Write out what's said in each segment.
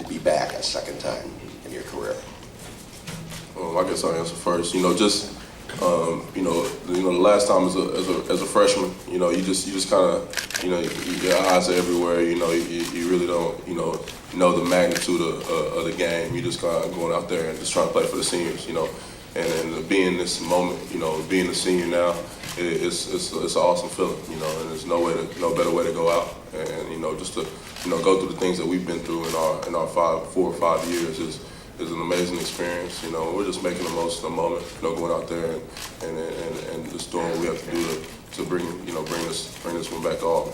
be back a second time in your career? I guess I'll answer first. The last time as a freshman, you just kind of, your eyes are everywhere. You really don't, know the magnitude of the game. You just kind of going out there and just trying to play for the seniors, And being this moment, being a senior now, it's an awesome feeling, And there's no better way to go out, and just to go through the things that we've been through in our 4 or 5 years is an amazing experience. We're just making the most of the moment, going out there and just doing what we have to do to bring this one back home.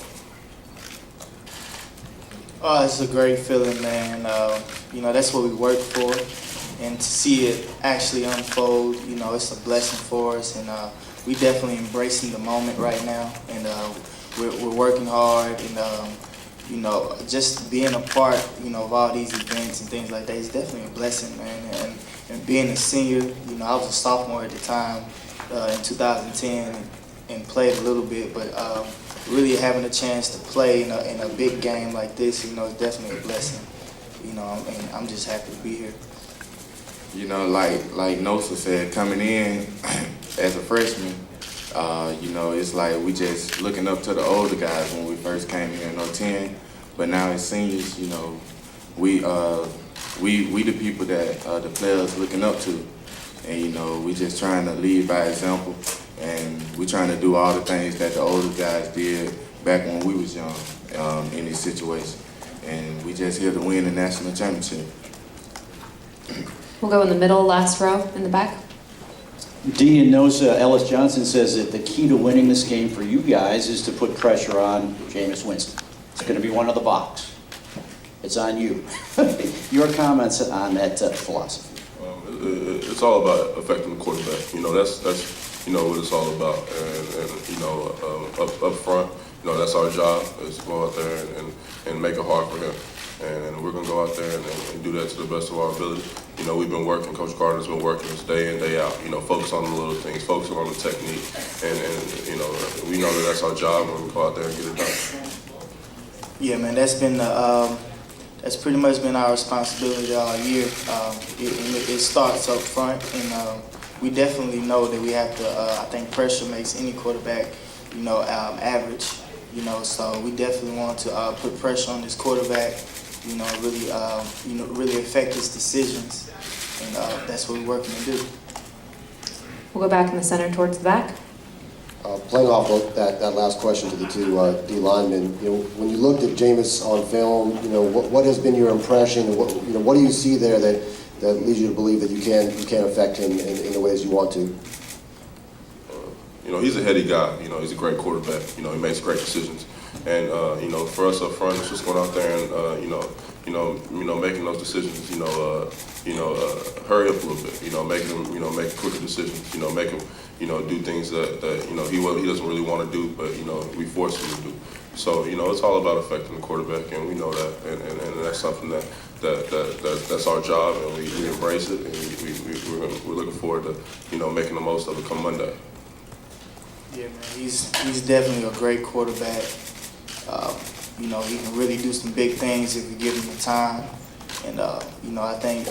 Oh, it's a great feeling, man. That's what we work for, and to see it actually unfold, it's a blessing for us, and we definitely embracing the moment right now, and we're working hard, and just being a part, of all these events and things like that is definitely a blessing, man. And being a senior, I was a sophomore at the time in 2010 and played a little bit, but really having a chance to play in a big game like this, is definitely a blessing. And I'm just happy to be here. Like Nosa said, coming in as a freshman, it's like we just looking up to the older guys when we first came here in 2010, but now as seniors, we the people that the players looking up to, and we just trying to lead by example, and we trying to do all the things that the older guys did back when we was young in this situation, and we just here to win the national championship. We'll go in the middle, last row in the back. Dean knows Ellis Johnson says that the key to winning this game for you guys is to put pressure on Jameis Winston. It's going to be one of the box. It's on you. Your comments on that philosophy? It's all about affecting the quarterback. That's what it's all about. And up front, that's our job, is to go out there and make it hard for him. And we're going to go out there and do that to the best of our ability. We've been working, Coach Carter's been working this day in, day out, focus on the little things, focusing on the technique. And we know that that's our job when we go out there and get it done. Yeah, man, that's pretty much been our responsibility all year. It starts up front, and we definitely know that we have to, I think pressure makes any quarterback, average. So we definitely want to put pressure on this quarterback, really affect his decisions, and that's what we're working to do. We'll go back in the center towards the back. Playing off of that last question to the two D linemen, when you looked at Jameis on film, what has been your impression, and what do you see there that leads you to believe that you can affect him in the ways you want to? He's a heady guy. He's a great quarterback. He makes great decisions. And for us up front, it's just going out there and making those decisions. Hurry up a little bit. Make him make quicker decisions. Make him do things that he doesn't really want to do, but we force him to do. So it's all about affecting the quarterback, and we know that, and that's something that's our job, and we embrace it, and we're looking forward to making the most of it come Monday. Yeah, man, he's definitely a great quarterback. He can really do some big things if you give him the time. And I think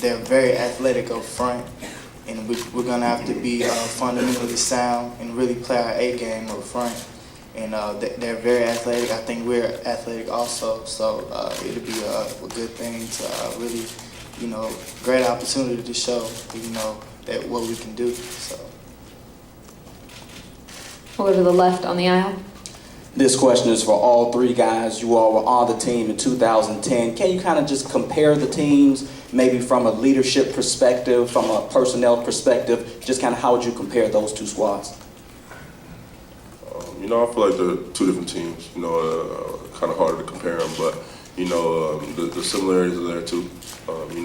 they're very athletic up front, and we're gonna have to be fundamentally sound and really play our A game up front. And they're very athletic. I think we're athletic also, so it'll be a good thing to really, great opportunity to show, that what we can do. So. We'll go to the left on the aisle. This question is for all three guys. You all were on the team in 2010. Can you kind of just compare the teams, maybe from a leadership perspective, from a personnel perspective? Just kind of how would you compare those two squads? I feel like they're two different teams. Kind of harder to compare them, but the similarities are there too.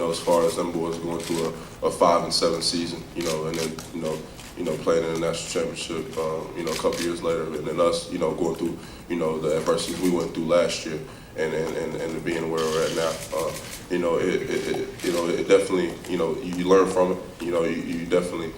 As far as them boys going through a 5-7 season, and then playing in the national championship, a couple years later, and then us, going through, the adversities we went through last year, and being where we're at now. It definitely, you learn from it. You definitely,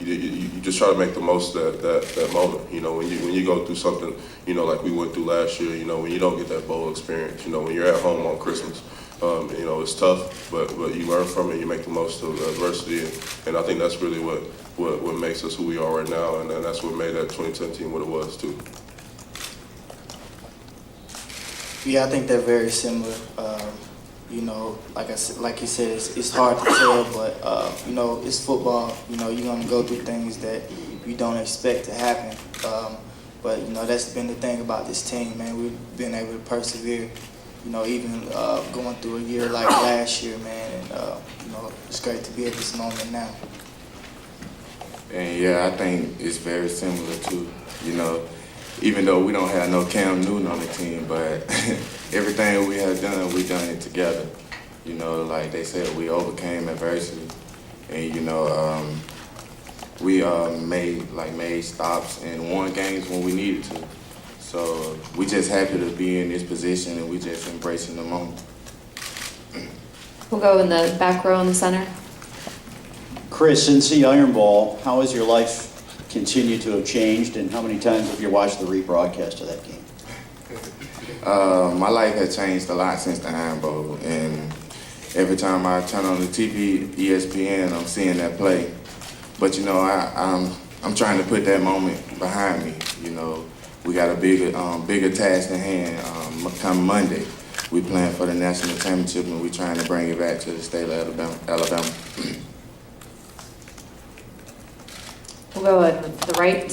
you just try to make the most of that moment. You know, when you go through something, you know, like we went through last year. You know, when you don't get that bowl experience. You know, when you're at home on Christmas, you know, it's tough, but you learn from it. You make the most of the adversity, and I think that's really what makes us who we are right now, and that's what made that 2010 team what it was too. Yeah, I think they're very similar. You know, like you said, it's hard to tell, but you know, it's football. You know, you're gonna go through things that you don't expect to happen. But you know, that's been the thing about this team, man. We've been able to persevere. You know, even going through a year like last year, man. And you know, it's great to be at this moment now. And yeah, I think it's very similar too. You know, even though we don't have no Cam Newton on the team, but everything we have done, we done it together. You know, like they said, we overcame adversity, and you know, we made stops and won games when we needed to. So we just happy to be in this position, and we just embracing the moment. We'll go in the back row in the center. Chris, since the Iron Ball, how has your life continued to have changed, and how many times have you watched the rebroadcast of that game? My life has changed a lot since the Iron Bowl, and every time I turn on the TV, ESPN, I'm seeing that play. But you know, I'm trying to put that moment behind me. You know, we got a bigger task in hand. Come Monday, we playing for the national championship, and we trying to bring it back to the state of Alabama. We'll go in the right.